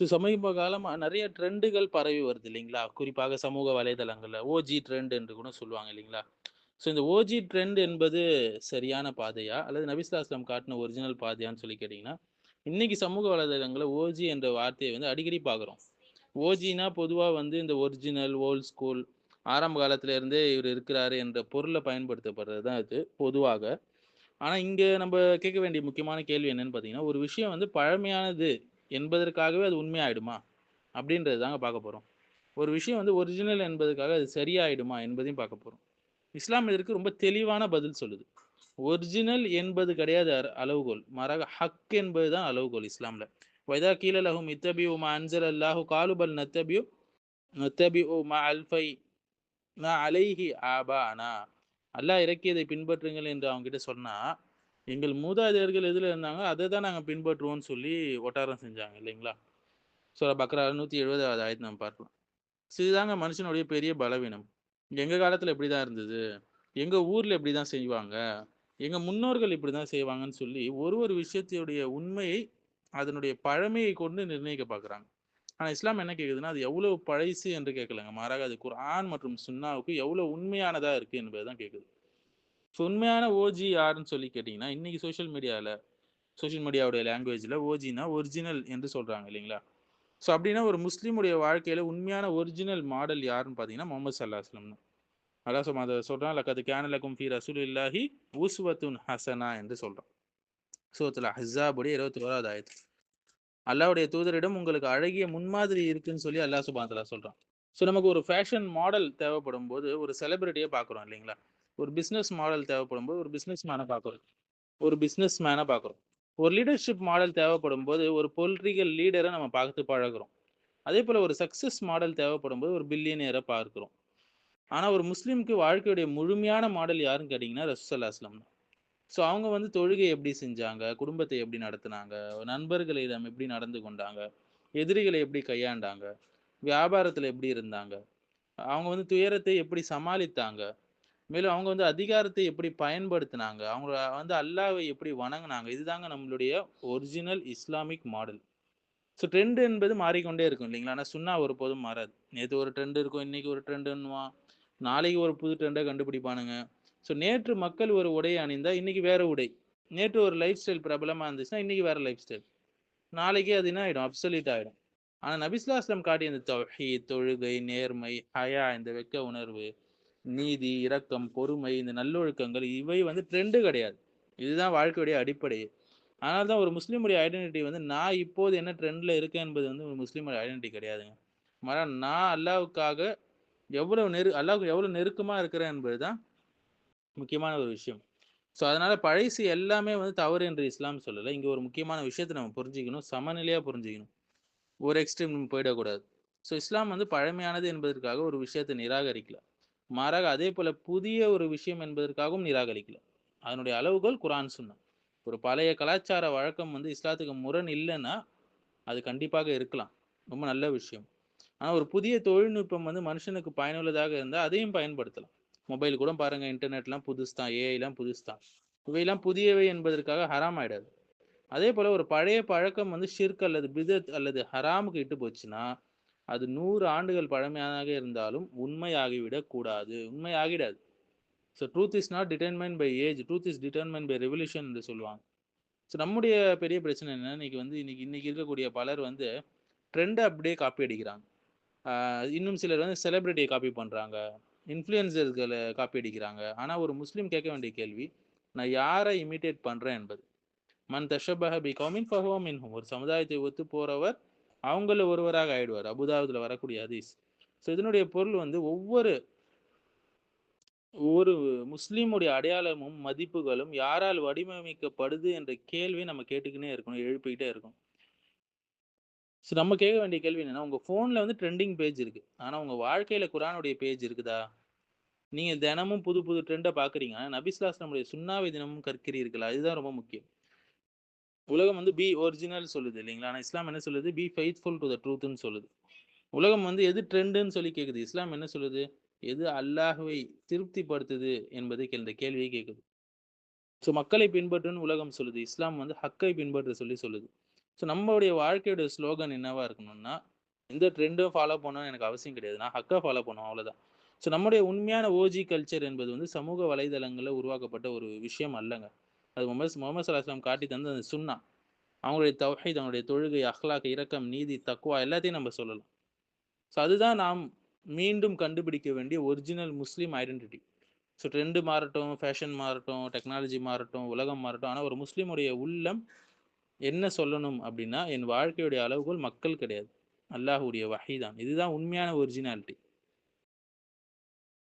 So சமீப காலமா நெறைய ட்ரெண்டுகள் பரவி வருது இல்லைங்களா? குறிப்பாக சமூக வலைதளங்கள்ல ஓஜி ட்ரெண்ட் என்று கூட சொல்லுவாங்க இல்லைங்களா? ஸோ இந்த ஓஜி ட்ரெண்ட் என்பது சரியான பாதையா? அல்லது நபி ஸல்லல்லாஹு அலைஹி வஸல்லம் காட்டுன ஒரிஜினல் பாதையான்னு சொல்லி கேட்டீங்கன்னா, இன்னைக்கு சமூக வலைதளங்கள்ல ஓஜி என்ற வார்த்தைய வந்து அடிக்கடி பார்க்குறோம். ஓஜினா பொதுவா வந்து இந்த ஒரிஜினல், ஓல்ட் ஸ்கூல், ஆரம்ப காலத்துல இருந்தே இவரு இருக்கிறாரு என்ற பொருள்ல பயன்படுத்தப்படுறது தான் இது பொதுவாக. ஆனா, இங்க நம்ப கேட்க வேண்டிய முக்கியமான கேள்வி என்னன்னு பார்த்தீங்கன்னா, ஒரு விஷயம் வந்து பழமையானது என்பதற்காகவே அது உண்மையாயிடுமா? அப்படின்றது தாங்க பார்க்க போறோம். ஒரு விஷயம் வந்து ஒரிஜினல் என்பதற்காக அது சரியாயிடுமா என்பதையும் பார்க்க போறோம். இஸ்லாம் இதற்கு ரொம்ப தெளிவான பதில் சொல்லுது. ஒரிஜினல் என்பது கிடையாது அளவுகோல். மாறாக ஹக் என்பது தான் அளவுகோல் இஸ்லாம்ல. "வஇதா கீல லஹும் இத்தபிஉ மா அன்ஸல அல்லாஹு காலு பல் நத்தபிஉ மா அல்ஃபைனா அலைஹி ஆபாஅனா." அல்லாஹ் இறக்கியதை பின்பற்றுங்கள் என்று அவங்ககிட்ட சொன்னா, எங்கள் மூதாதையர்கள் எதுல இருந்தாங்களோ, அத தான் நாங்க பின்பற்றுவோம்ன்னு சொல்லி ஒட்டாரம் செஞ்சாங்க இல்லைங்களா? சூரா பக்ரா 170வது ஆயத்த நம்ம பார்க்கலாம். இதுதாங்க மனுஷனுடைய பெரிய பலவீனம். எங்க காலத்துல இப்படிதான் இருந்தது. எங்க ஊர்ல இப்படிதான் செய்வாங்க. எங்க முன்னோர்கள் இப்படிதான் செய்வாங்கன்னு சொல்லி, ஒரு விஷயத்துடைய உண்மையை, அதனுடைய பழமையை கொண்டு நிர்ணயிக்க பார்க்குறாங்க. ஆனா இஸ்லாம் என்ன கேட்குதுன்னா, அது எவ்வளவு பழசு என்று கேட்கலங்க. மாறாக அது குர்ஆன் மற்றும் சுன்னாவுக்கு எவ்வளவு உண்மையானதா இருக்கு என்பது தான் கேட்குது. ஸோ உண்மையான ஓஜி யாருன்னு சொல்லி கேட்டீங்கன்னா, இன்னைக்கு சோசியல் மீடியாவுடைய லேங்குவேஜ்ல ஓஜினா ஒரிஜினல் என்று சொல்றாங்க இல்லைங்களா? ஸோ அப்படின்னா ஒரு முஸ்லீமுடைய வாழ்க்கையில உண்மையான ஒரிஜினல் மாடல் யாருன்னு பார்த்தீங்கன்னா, முஹம்மது ஸல்லல்லாஹு அலைஹி வஸல்லம் தான். அல்லாஹ் அத சொல்றான், "லக்கத் கான லக்கும் ஃபீ ரசூலில்லாஹி உஸ்வத்துன் ஹஸனா" என்று சொல்றான். சூரத்துல் அஹ்ஸாபுடைய 21வது ஆயத். அல்லாஹ்வுடைய தூதரிடம் உங்களுக்கு அழகிய முன்மாதிரி இருக்குன்னு சொல்லி அல்லாஹ் சுப்ஹானஹு வ தஆலா சொல்றான். ஸோ நமக்கு ஒரு ஃபேஷன் மாடல் தேவைப்படும்போது, ஒரு செலிபிரிட்டிய பார்க்குறோம் இல்லைங்களா? ஒரு பிசினஸ் மாடல் தேவைப்படும்போது, ஒரு பிசினஸ் மேன பார்க்குறோம். ஒரு பிசினஸ் மேன பார்க்குறோம். ஒரு லீடர்ஷிப் மாடல் தேவைப்படும்போது, ஒரு பொலிட்டிக்கல் லீடர நம்ம பார்த்து பழகுறோம். அதேபோல ஒரு சக்சஸ் மாடல் தேவைப்படும்போது, ஒரு பில்லியனியர பார்க்கிறோம். ஆனா, ஒரு முஸ்லிம்க்கு வாழ்க்கையுடைய முழுமையான மாடல் யாருன்னு கேட்டீங்கன்னா, ரசூல் ஸல்லல்லாஹு அலைஹி வஸல்லம் தான். ஸோ அவங்க வந்து தொழுகை எப்படி செஞ்சாங்க? குடும்பத்தை எப்படி நடத்துனாங்க? நண்பர்களிடம் எப்படி நடந்து கொண்டாங்க? எதிரிகளை எப்படி கையாண்டாங்க? வியாபாரத்துல எப்படி இருந்தாங்க? அவங்க வந்து துயரத்தை எப்படி சமாளித்தாங்க? மேலும் அவங்க வந்து அதிகாரத்தை எப்படி பயன்படுத்துனாங்க? அவங்க வந்து அல்லாஹ்வை எப்படி வணங்குனாங்க? இதுதாங்க நம்மளுடைய original Islamic model. So trend என்பது மாறிக்கொண்டே இருக்கும் இல்லைங்களா? ஆனா சுன்னா ஒருபோதும் மாறாது. நேத்து ஒரு ட்ரெண்ட் இருக்கும், இன்னைக்கு ஒரு ட்ரெண்டுன்னுவான். நாளைக்கு ஒரு புது ட்ரெண்ட கண்டுபிடிப்பானுங்க. ஸோ நேற்று மக்கள் ஒரு உடை அணிந்தா, இன்னைக்கு வேற உடை. நேற்று ஒரு லைஃப் ஸ்டைல் பிரபலமா இருந்துச்சுன்னா, இன்னைக்கு வேற லைஃப் ஸ்டைல். நாளைக்கு அது என்ன ஆயிடும்? அப்சொல்யூட் ஆயிடும். ஆனா நபி ஸல்லல்லாஹு அலைஹி வஸல்லம் காட்டிய இந்த தௌஹீத், தொழுகை, நேர்மை, ஹயா இந்த வெட்க உணர்வு, நீதி, இரக்கம், பொறுமை, இந்த நல்லொழுக்கங்கள் இவை வந்து ட்ரெண்ட் கிடையாது. இதுதான் வாழ்க்கையுடைய அடிப்படையே. அதனால தான் ஒரு முஸ்லீமுடைய ஐடென்டிட்டி வந்து நான் இப்போது என்ன ட்ரெண்ட்ல இருக்கேன் என்பது வந்து ஒரு முஸ்லீமுடைய ஐடென்டிட்டி கிடையாதுங்க. மாறா நான் அல்லாஹ்வுக்காக அல்லாஹ்வுக்கு எவ்வளவு நெருக்கமா இருக்கிறேன் என்பது தான் முக்கியமான ஒரு விஷயம். ஸோ அதனால பழைசு எல்லாமே வந்து தவறு என்று இஸ்லாம் சொல்லல. இங்க ஒரு முக்கியமான விஷயத்த நம்ம புரிஞ்சுக்கணும். சமநிலையா புரிஞ்சுக்கணும். ஒரு எக்ஸ்ட்ரீம் நம்ம போயிடக்கூடாது. ஸோ இஸ்லாம் வந்து பழமையானது என்பதற்காக ஒரு விஷயத்தை நிராகரிக்கல. மாறாக அதேபோல புதிய ஒரு விஷயம் என்பதற்காகவும் நிராகரிக்கல. அதனுடைய அளவுகோல் குர்ஆன், சுன்னா. ஒரு பழைய கலாச்சார வழக்கம் வந்து இஸ்லாத்துக்கு முரண் இல்லன்னா, அது கண்டிப்பாக இருக்கலாம். ரொம்ப நல்ல விஷயம். ஆனா ஒரு புதிய தொழில்நுட்பம் வந்து மனுஷனுக்கு பயனுள்ளதாக இருந்தா, அதையும் பயன்படுத்தலாம். மொபைல் கூட பாருங்க, இன்டர்நெட்லாம் புதுசு தான். ஏஐலாம் புதுசு தான். இவையெல்லாம் புதியவை என்பதற்காக ஹராம் ஆயிடாது. அதேபோல ஒரு பழைய பழக்கம் வந்து ஷிர்க் அல்லது பிதத் அல்லது ஹராமுக்கு இட்டு போச்சுன்னா, அது 100 ஆண்டுகள் பழமையாக இருந்தாலும் உண்மையாகிவிடக் கூடாது. உண்மையாகிடாது. So truth is not determined by age. Truth is determined by revolution என்று சொல்லுவாங்க. ஸோ நம்முடைய பெரிய பிரச்சனை என்னன்னா, இன்னைக்கு வந்து இன்னைக்கு இன்னைக்கு இருக்கக்கூடிய பலர் வந்து ட்ரெண்ட அப்படியே காப்பி அடிக்கிறாங்க. இன்னும் சிலர் வந்து செலிபிரிட்டிய காப்பி பண்றாங்க. இன்ஃப்ளூயன்சர்கள காப்பி அடிக்கிறாங்க. ஆனா ஒரு முஸ்லீம் கேட்க வேண்டிய கேள்வி, நான் யார இமிட்டேட் பண்றேன் என்பது. மன் தஷப்பஹ பிகௌமின் ஃபஹுவ மின்ஹும். ஒரு சமுதாயத்தை ஒத்து போறவர் அவங்கள்ல ஒருவராக ஆயிடுவார். அபூதாவுதுல வரக்கூடிய ஹதீஸ். ஸோ இதனுடைய பொருள் வந்து ஒவ்வொரு முஸ்லீமுடைய அடையாளமும், மதிப்புகளும் யாரால் வடிவமைக்கப்படுது என்ற கேள்விய நம்ம கேட்டுக்கின்னே இருக்கணும். எழுப்பிக்கிட்டே இருக்கணும். ஸோ நம்ம கேட்க வேண்டிய கேள்வி என்னன்னா, உங்க ஃபோன்ல வந்து ட்ரெண்டிங் பேஜ் இருக்கு. ஆனா உங்க வாழ்க்கையில குர்ஆனுடைய பேஜ் இருக்குதா? நீங்க தினமும் புது புது ட்ரெண்ட பார்க்குறீங்க. ஆனா நபி ஸல்லல்லாஹு அலைஹி வஸல்லம் சுன்னாவை தினமும் கற்கிறீர்களா? இதுதான் ரொம்ப முக்கியம். உலகம் வந்து பி ஒரிஜினல் சொல்லுது இல்லைங்களா? ஆனா இஸ்லாம் என்ன சொல்லுது? பி ஃபெய்த்ஃபுல் டூ த ட்ரூத்ன்னு சொல்லுது. உலகம் வந்து எது ட்ரெண்டுன்னு சொல்லி கேட்குது. இஸ்லாம் என்ன சொல்லுது? எது அல்லாஹ்வை திருப்திப்படுத்துது என்பதை இந்த கேள்வியை கேட்குது. ஸோ மக்களை பின்பற்றுன்னு உலகம் சொல்லுது. இஸ்லாம் வந்து ஹக்கை பின்பற்ற சொல்லி சொல்லுது. ஸோ நம்மளுடைய வாழ்க்கையுடைய ஸ்லோகன் என்னவா இருக்கணும்னா, எந்த ட்ரெண்டும் ஃபாலோ பண்ணணும்னு எனக்கு அவசியம் கிடையாது. நான் ஹக்கா ஃபாலோ பண்ணுவேன் அவ்வளோதான். ஸோ நம்முடைய உண்மையான ஓஜி கல்ச்சர் என்பது வந்து சமூக வலைதளங்கள்ல உருவாக்கப்பட்ட ஒரு விஷயம் அல்லங்க. அது முஹம்மது ஸல்லல்லாஹு அலைஹி வஸல்லம் காட்டி தந்த அந்த சுன்னா. அவங்களுடைய தௌஹீத், அவங்களுடைய தொழுகை, அஹ்லாக், இரக்கம், நீதி, தக்வா எல்லாத்தையும் நம்ம சொல்லலாம். ஸோ அதுதான் நாம் மீண்டும் கண்டுபிடிக்க வேண்டிய ஒரிஜினல் முஸ்லீம் ஐடென்டிட்டி. ஸோ ட்ரெண்ட் மாறட்டும், ஃபேஷன் மாறட்டும், டெக்னாலஜி மாறட்டும், உலகம் மாறட்டும். ஆனா ஒரு முஸ்லீமுடைய உள்ளம் என்ன சொல்லணும் அப்படின்னா, என் வாழ்க்கையுடைய அளவுகோல் மக்கள் கிடையாது. அல்லாஹ்வுடைய வஹி தான். இதுதான் உண்மையான ஒரிஜினாலிட்டி.